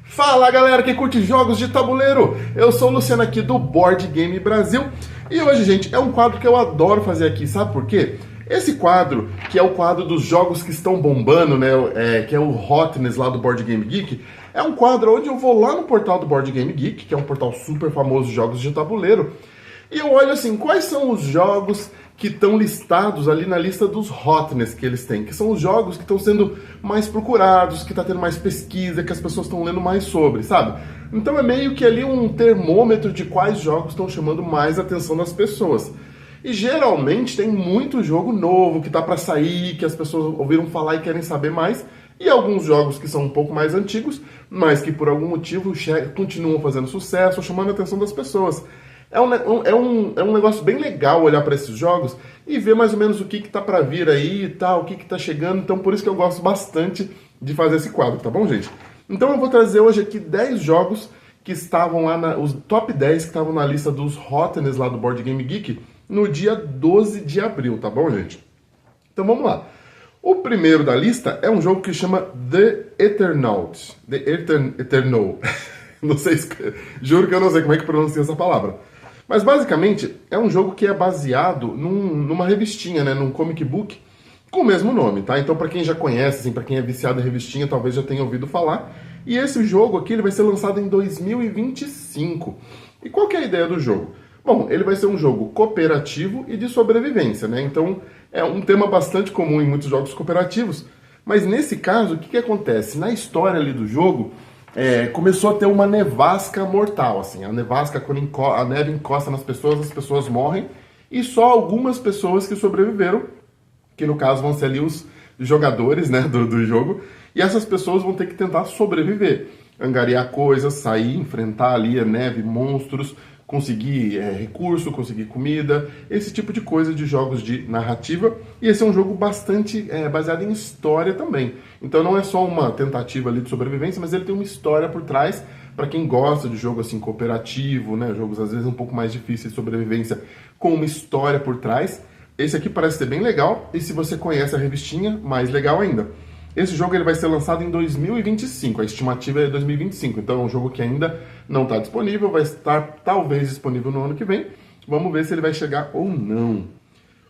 Fala galera que curte jogos de tabuleiro, eu sou o Luciano aqui do Board Game Brasil e hoje, gente, é um quadro que eu adoro fazer aqui, sabe por quê? Esse quadro, que é o quadro dos jogos que estão bombando, né, que é o Hotness lá do Board Game Geek, é um quadro onde eu vou lá no portal do Board Game Geek, que é um portal super famoso de jogos de tabuleiro, e eu olho assim, quais são os jogos que estão listados ali na lista dos Hotness que eles têm, que são os jogos que estão sendo mais procurados, que está tendo mais pesquisa, que as pessoas estão lendo mais sobre, sabe? Então é meio que ali um termômetro de quais jogos estão chamando mais a atenção das pessoas. E geralmente tem muito jogo novo que tá para sair, que as pessoas ouviram falar e querem saber mais, e alguns jogos que são um pouco mais antigos, mas que por algum motivo continuam fazendo sucesso, chamando a atenção das pessoas. É um negócio bem legal olhar para esses jogos e ver mais ou menos o que tá para vir aí e tal, o que tá chegando. Então por isso que eu gosto bastante de fazer esse quadro, tá bom, gente? Então eu vou trazer hoje aqui 10 jogos que estavam lá, os top 10 que estavam na lista dos Hotness lá do Board Game Geek no dia 12 de abril, tá bom, gente? Então vamos lá. O primeiro da lista é um jogo que chama The Eternaut. Eternal. Não sei, juro que eu não sei como é que pronuncia essa palavra. Mas basicamente é um jogo que é baseado numa revistinha, né, num comic book com o mesmo nome, tá? Então para quem já conhece, assim, para quem é viciado em revistinha, talvez já tenha ouvido falar. E esse jogo aqui ele vai ser lançado em 2025. E qual que é a ideia do jogo? Bom, ele vai ser um jogo cooperativo e de sobrevivência, né? Então é um tema bastante comum em muitos jogos cooperativos. Mas nesse caso, o que acontece? Na história ali do jogo, começou a ter uma nevasca mortal, assim. A nevasca, quando a neve encosta nas pessoas, as pessoas morrem. E só algumas pessoas que sobreviveram, que no caso vão ser ali os jogadores, né, do jogo. E essas pessoas vão ter que tentar sobreviver. Angariar coisas, sair, enfrentar ali a neve, monstros, conseguir recurso, conseguir comida, esse tipo de coisa de jogos de narrativa. E esse é um jogo bastante baseado em história também. Então não é só uma tentativa ali de sobrevivência, mas ele tem uma história por trás, para quem gosta de jogo assim cooperativo, né, jogos às vezes um pouco mais difíceis de sobrevivência, com uma história por trás. Esse aqui parece ser bem legal, e se você conhece a revistinha, mais legal ainda. Esse jogo ele vai ser lançado em 2025, a estimativa é 2025, então é um jogo que ainda não está disponível, vai estar talvez disponível no ano que vem. Vamos ver se ele vai chegar ou não.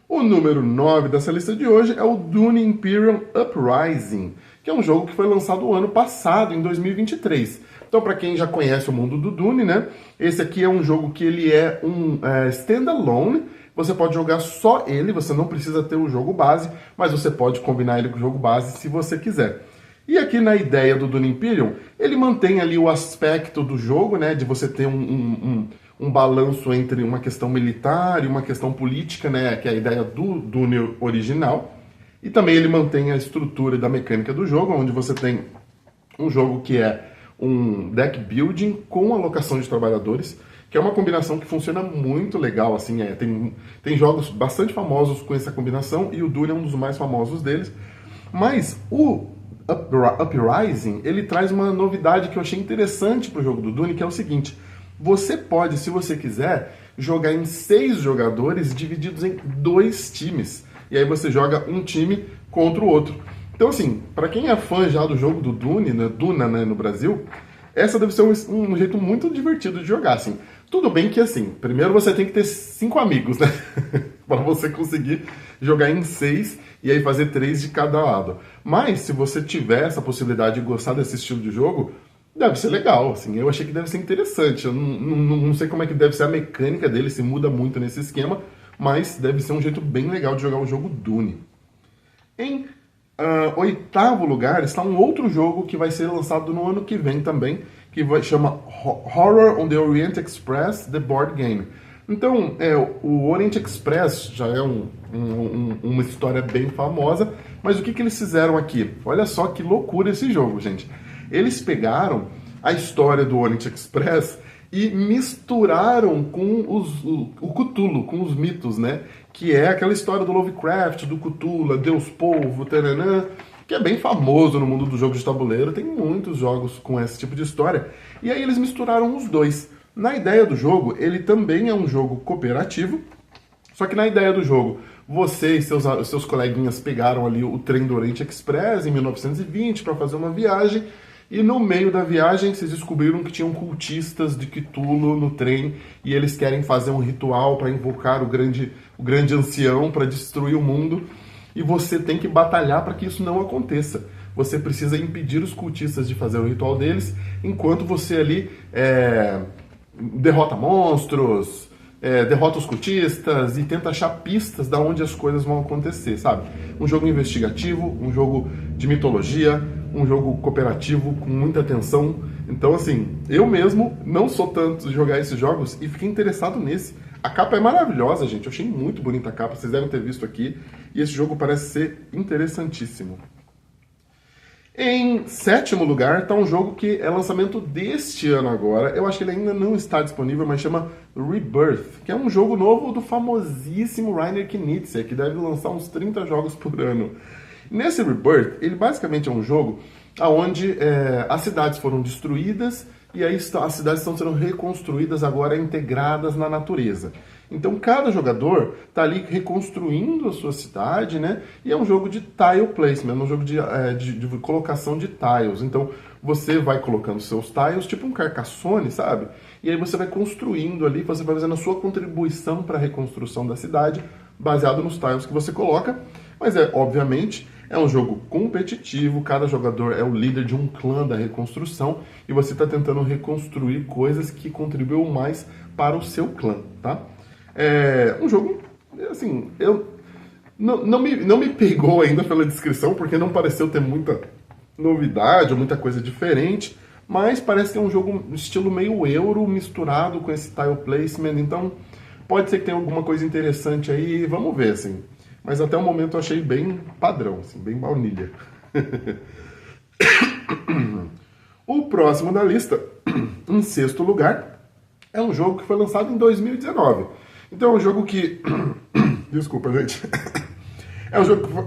O número 9 dessa lista de hoje é o Dune Imperium Uprising, que é um jogo que foi lançado o ano passado, em 2023. Então, para quem já conhece o mundo do Dune, né, esse aqui é um jogo que ele é um standalone. Você pode jogar só ele, você não precisa ter o jogo base, mas você pode combinar ele com o jogo base se você quiser. E aqui na ideia do Dune Imperium, ele mantém ali o aspecto do jogo, né, de você ter um balanço entre uma questão militar e uma questão política, né, que é a ideia do Dune original. E também ele mantém a estrutura da mecânica do jogo, onde você tem um jogo que é um deck building com alocação de trabalhadores, que é uma combinação que funciona muito legal, assim, tem jogos bastante famosos com essa combinação, e o Dune é um dos mais famosos deles. Mas o Uprising, ele traz uma novidade que eu achei interessante pro jogo do Dune, que é o seguinte: você pode, se você quiser, jogar em 6 jogadores divididos em 2 times, e aí você joga um time contra o outro. Então assim, para quem é fã já do jogo do Dune, né, Duna, né, no Brasil, essa deve ser um jeito muito divertido de jogar, assim. Tudo bem que, assim, primeiro você tem que ter 5 amigos, né? para você conseguir jogar em 6 e aí fazer 3 de cada lado. Mas, se você tiver essa possibilidade de gostar desse estilo de jogo, deve ser legal, assim. Eu achei que deve ser interessante. Eu não sei como é que deve ser a mecânica dele, se muda muito nesse esquema, mas deve ser um jeito bem legal de jogar o jogo Dune. Em oitavo lugar está um outro jogo que vai ser lançado no ano que vem também, que chama Horror on the Orient Express, The Board Game. Então, o Orient Express já é uma história bem famosa, mas o que eles fizeram aqui? Olha só que loucura esse jogo, gente. Eles pegaram a história do Orient Express e misturaram com o Cthulhu, com os mitos, né? Que é aquela história do Lovecraft, do Cthulhu, Deus Polvo, taranã, que é bem famoso no mundo dos jogos de tabuleiro. Tem muitos jogos com esse tipo de história. E aí eles misturaram os dois. Na ideia do jogo, ele também é um jogo cooperativo, só que na ideia do jogo, você e seus coleguinhas pegaram ali o trem do Orient Express em 1920 para fazer uma viagem, e no meio da viagem vocês descobriram que tinham cultistas de Cthulhu no trem e eles querem fazer um ritual para invocar o grande ancião para destruir o mundo e você tem que batalhar para que isso não aconteça. Você precisa impedir os cultistas de fazer o ritual deles enquanto você ali derrota monstros, derrota os cultistas e tenta achar pistas de onde as coisas vão acontecer, sabe? Um jogo investigativo, um jogo de mitologia, um jogo cooperativo com muita tensão. Então, assim, eu mesmo não sou tanto de jogar esses jogos e fiquei interessado nesse. A capa é maravilhosa, gente. Eu achei muito bonita a capa, vocês devem ter visto aqui. E esse jogo parece ser interessantíssimo. Em 7º lugar está um jogo que é lançamento deste ano agora. Eu acho que ele ainda não está disponível, mas chama Rebirth, que é um jogo novo do famosíssimo Reiner Knizia, que deve lançar uns 30 jogos por ano. Nesse Rebirth, ele basicamente é um jogo onde as cidades foram destruídas e aí as cidades estão sendo reconstruídas agora, integradas na natureza. Então cada jogador está ali reconstruindo a sua cidade, né? E é um jogo de tile placement, é um jogo de colocação de tiles. Então você vai colocando seus tiles, tipo um Carcassonne, sabe? E aí você vai construindo ali, você vai fazendo a sua contribuição para a reconstrução da cidade, baseado nos tiles que você coloca. Mas obviamente, é um jogo competitivo, cada jogador é o líder de um clã da reconstrução e você está tentando reconstruir coisas que contribuam mais para o seu clã, tá? É um jogo, assim, não me pegou ainda pela descrição, porque não pareceu ter muita novidade ou muita coisa diferente, mas parece que é um jogo estilo meio euro misturado com esse tile placement, então pode ser que tenha alguma coisa interessante aí, vamos ver, assim. Mas até o momento eu achei bem padrão, assim, bem baunilha. O próximo da lista, em 6º lugar, é um jogo que foi lançado em 2019. Então é um jogo que... Desculpa, gente. É um jogo que foi...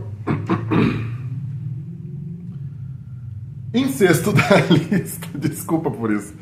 Em 6º da lista, desculpa por isso.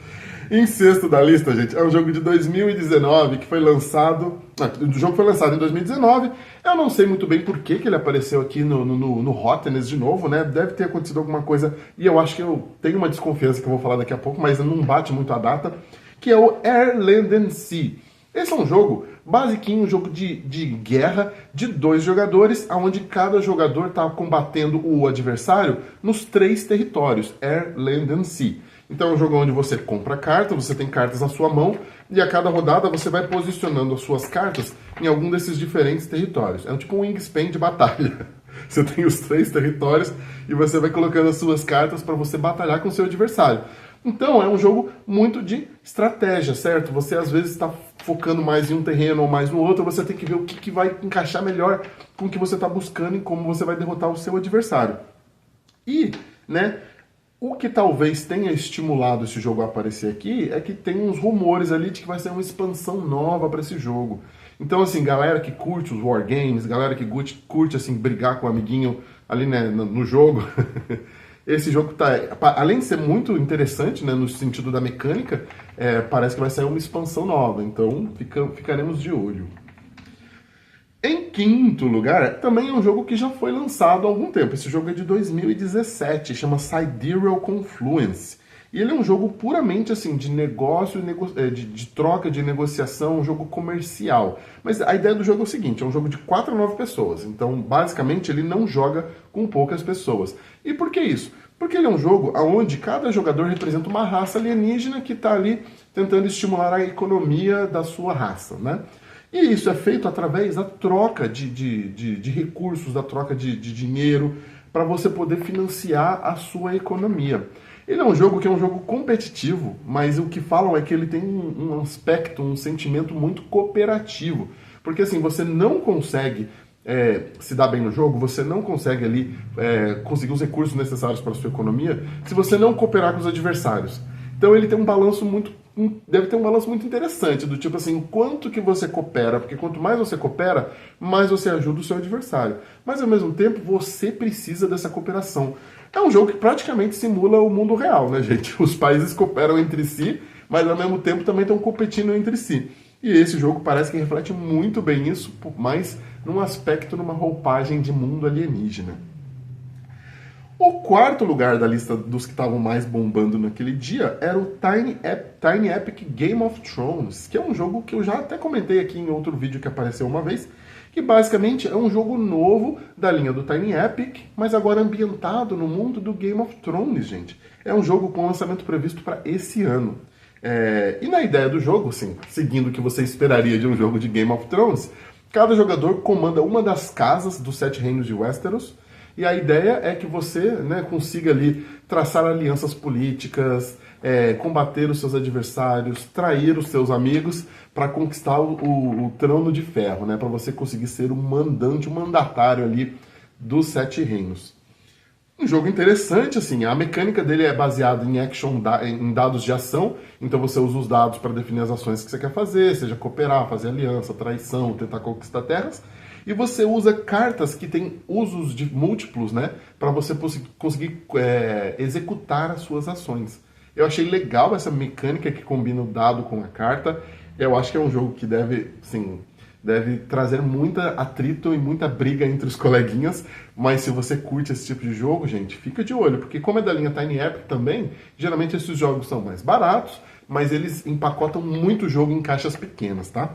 Em 6º da lista, gente, é um jogo de 2019 que foi lançado... o jogo foi lançado em 2019. Eu não sei muito bem por que ele apareceu aqui no Hotness de novo, né? Deve ter acontecido alguma coisa, e eu acho que eu tenho uma desconfiança que eu vou falar daqui a pouco, mas não bate muito a data, que é o Air, Land and Sea. Esse é um jogo basiquinho, um jogo de guerra de 2 jogadores, onde cada jogador está combatendo o adversário nos 3 territórios, Air, Land and Sea. Então é um jogo onde você compra cartas, você tem cartas na sua mão, e a cada rodada você vai posicionando as suas cartas em algum desses diferentes territórios. É tipo um wingspan de batalha. Você tem os 3 territórios e você vai colocando as suas cartas para você batalhar com o seu adversário. Então é um jogo muito de estratégia, certo? Você às vezes está focando mais em um terreno ou mais no outro, você tem que ver o que vai encaixar melhor com o que você está buscando e como você vai derrotar o seu adversário. E, né, o que talvez tenha estimulado esse jogo a aparecer aqui é que tem uns rumores ali de que vai ser uma expansão nova para esse jogo. Então, assim, galera que curte os wargames, galera que curte assim, brigar com o amiguinho ali, né, no jogo... Esse jogo tá, além de ser muito interessante, né, no sentido da mecânica, parece que vai sair uma expansão nova, então ficaremos de olho. Em 5º lugar, também é um jogo que já foi lançado há algum tempo. Esse jogo é de 2017, chama Sidereal Confluence. E ele é um jogo puramente assim de negócio, de troca, de negociação, um jogo comercial. Mas a ideia do jogo é o seguinte, é um jogo de 4 a 9 pessoas. Então, basicamente, ele não joga com poucas pessoas. E por que isso? Porque ele é um jogo onde cada jogador representa uma raça alienígena que está ali tentando estimular a economia da sua raça, né? E isso é feito através da troca de recursos, da troca de dinheiro, para você poder financiar a sua economia. Ele é um jogo que é um jogo competitivo, mas o que falam é que ele tem um aspecto, um sentimento muito cooperativo. Porque assim, você não consegue se dar bem no jogo, você não consegue ali conseguir os recursos necessários para a sua economia se você não cooperar com os adversários. Então ele tem um balanço deve ter um balanço muito interessante, do tipo assim, o quanto que você coopera, porque quanto mais você coopera, mais você ajuda o seu adversário. Mas ao mesmo tempo, você precisa dessa cooperação. É um jogo que praticamente simula o mundo real, né, gente? Os países cooperam entre si, mas ao mesmo tempo também estão competindo entre si. E esse jogo parece que reflete muito bem isso, mas num aspecto, numa roupagem de mundo alienígena. O quarto lugar da lista dos que estavam mais bombando naquele dia era o Tiny Epic Game of Thrones, que é um jogo que eu já até comentei aqui em outro vídeo que apareceu uma vez, que basicamente é um jogo novo da linha do Tiny Epic, mas agora ambientado no mundo do Game of Thrones, gente. É um jogo com lançamento previsto para esse ano. E na ideia do jogo, assim, seguindo o que você esperaria de um jogo de Game of Thrones, cada jogador comanda uma das casas dos 7 reinos de Westeros, e a ideia é que você, né, consiga ali traçar alianças políticas, combater os seus adversários, trair os seus amigos para conquistar o trono de ferro, né, para você conseguir ser o mandante, o mandatário ali dos 7 reinos. Um jogo interessante, assim, a mecânica dele é baseada em dados de ação, então você usa os dados para definir as ações que você quer fazer, seja cooperar, fazer aliança, traição, tentar conquistar terras, e você usa cartas que têm usos de múltiplos, né, para você conseguir executar as suas ações. Eu achei legal essa mecânica que combina o dado com a carta. Eu acho que é um jogo que deve trazer muita atrito e muita briga entre os coleguinhas, mas se você curte esse tipo de jogo, gente, fica de olho, porque como é da linha Tiny Epic também, geralmente esses jogos são mais baratos, mas eles empacotam muito jogo em caixas pequenas, tá?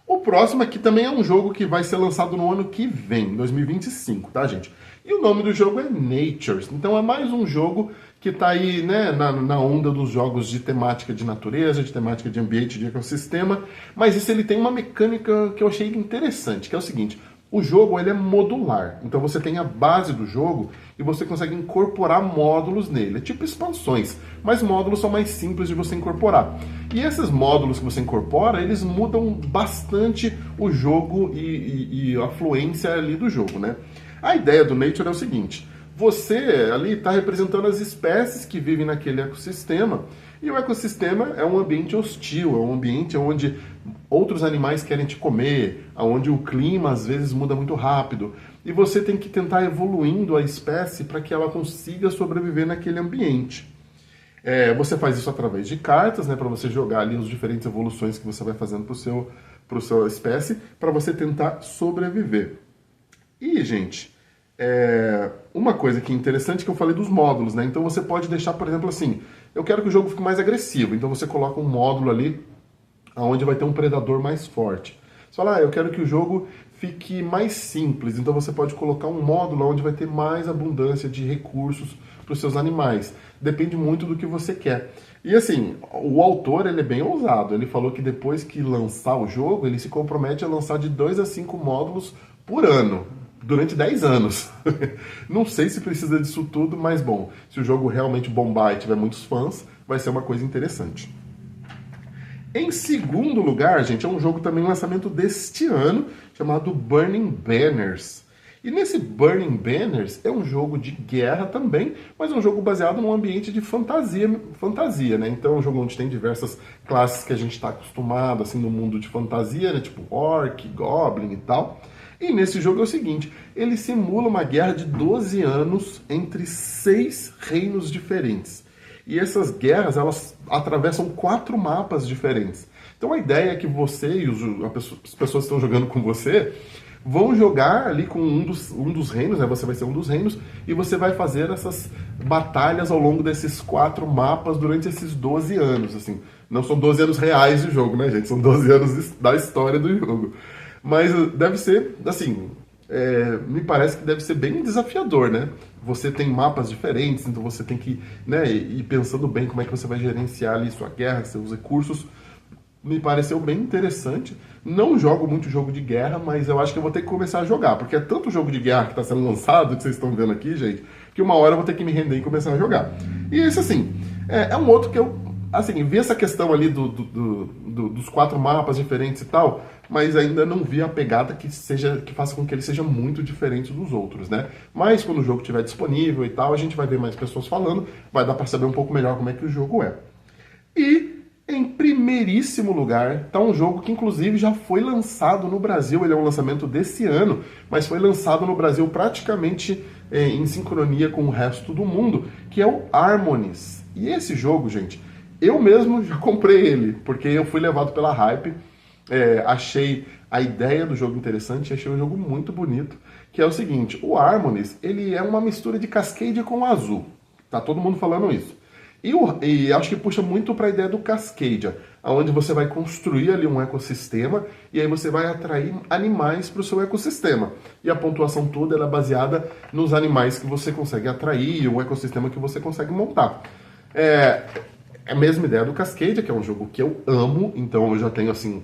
O próximo aqui também é um jogo que vai ser lançado no ano que vem, 2025, tá, gente? E o nome do jogo é Natures, então é mais um jogo que tá aí, né, na onda dos jogos de temática de natureza, de temática de ambiente, de ecossistema, mas isso ele tem uma mecânica que eu achei interessante, que é o seguinte: o jogo ele é modular, então você tem a base do jogo e você consegue incorporar módulos nele, é tipo expansões, mas módulos são mais simples de você incorporar. E esses módulos que você incorpora, eles mudam bastante o jogo e a fluência ali do jogo, né? A ideia do Nature é o seguinte: você ali está representando as espécies que vivem naquele ecossistema, e o ecossistema é um ambiente hostil, é um ambiente onde outros animais querem te comer, onde o clima às vezes muda muito rápido, e você tem que tentar evoluindo a espécie para que ela consiga sobreviver naquele ambiente. Você faz isso através de cartas, né, para você jogar ali as diferentes evoluções que você vai fazendo para a sua espécie, para você tentar sobreviver. E, gente, uma coisa que é interessante que eu falei dos módulos, né? Então você pode deixar, por exemplo, assim, eu quero que o jogo fique mais agressivo, então você coloca um módulo ali onde vai ter um predador mais forte. Você fala, eu quero que o jogo fique mais simples, então você pode colocar um módulo onde vai ter mais abundância de recursos para os seus animais. Depende muito do que você quer. E assim, o autor ele é bem ousado, ele falou que depois que lançar o jogo, ele se compromete a lançar de 2 a 5 módulos por ano, durante 10 anos. Não sei se precisa disso tudo, mas bom, se o jogo realmente bombar e tiver muitos fãs, vai ser uma coisa interessante. Em segundo lugar, gente, é um jogo também lançamento deste ano, chamado Burning Banners. E nesse Burning Banners é um jogo de guerra também, mas é um jogo baseado num ambiente de fantasia, né? Então é um jogo onde tem diversas classes que a gente está acostumado, assim, no mundo de fantasia, né? Tipo Orc, Goblin e tal. E nesse jogo é o seguinte, ele simula uma guerra de 12 anos entre 6 reinos diferentes. E essas guerras, elas atravessam 4 mapas diferentes. Então a ideia é que você e as pessoas que estão jogando com você vão jogar ali com um dos reinos, né? Você vai ser um dos reinos, e você vai fazer essas batalhas ao longo desses 4 mapas durante esses 12 anos, assim. Não são 12 anos reais de jogo, né, gente? São 12 anos da história do jogo. Mas deve ser, assim, me parece que deve ser bem desafiador, né? Você tem mapas diferentes, então você tem que, né, ir pensando bem como é que você vai gerenciar ali sua guerra, seus recursos. Me pareceu bem interessante. Não jogo muito jogo de guerra, mas eu acho que eu vou ter que começar a jogar, porque é tanto jogo de guerra que está sendo lançado, que vocês estão vendo aqui, gente, que uma hora eu vou ter que me render e começar a jogar. E esse, assim, é um outro que eu, assim, vi essa questão ali dos 4 mapas diferentes e tal, mas ainda não vi a pegada que faça com que ele seja muito diferente dos outros, né? Mas quando o jogo estiver disponível e tal, a gente vai ver mais pessoas falando, vai dar para saber um pouco melhor como é que o jogo é. E em primeiríssimo lugar está um jogo que inclusive já foi lançado no Brasil, ele é um lançamento desse ano, mas foi lançado no Brasil praticamente em sincronia com o resto do mundo, que é o Harmonies. E esse jogo, gente, eu mesmo já comprei ele, porque eu fui levado pela hype, achei a ideia do jogo interessante e achei um jogo muito bonito, que é o seguinte, o Harmonies, ele é uma mistura de Cascade com o Azul. Tá todo mundo falando isso. E acho que puxa muito para a ideia do Cascadia, onde você vai construir ali um ecossistema e aí você vai atrair animais para o seu ecossistema. E a pontuação toda ela é baseada nos animais que você consegue atrair, o ecossistema que você consegue montar. É a mesma ideia do Cascadia, que é um jogo que eu amo, então eu já tenho assim,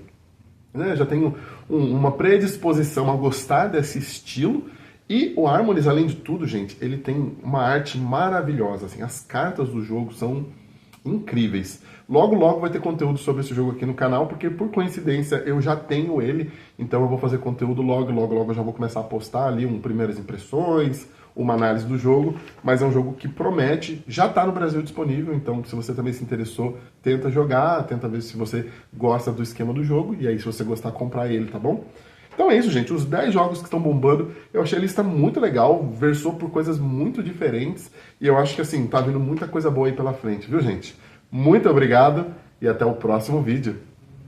né, já tenho uma predisposição a gostar desse estilo. E o Harmonies, além de tudo, gente, ele tem uma arte maravilhosa, assim, as cartas do jogo são incríveis. Logo, logo vai ter conteúdo sobre esse jogo aqui no canal, porque por coincidência eu já tenho ele, então eu vou fazer conteúdo logo, logo, logo eu já vou começar a postar ali primeiras impressões, uma análise do jogo, mas é um jogo que promete, já está no Brasil disponível, então se você também se interessou, tenta jogar, tenta ver se você gosta do esquema do jogo, e aí se você gostar, comprar ele, tá bom? Então é isso, gente. Os 10 jogos que estão bombando, eu achei a lista muito legal, versou por coisas muito diferentes, e eu acho que, assim, tá vindo muita coisa boa aí pela frente, viu, gente? Muito obrigado e até o próximo vídeo.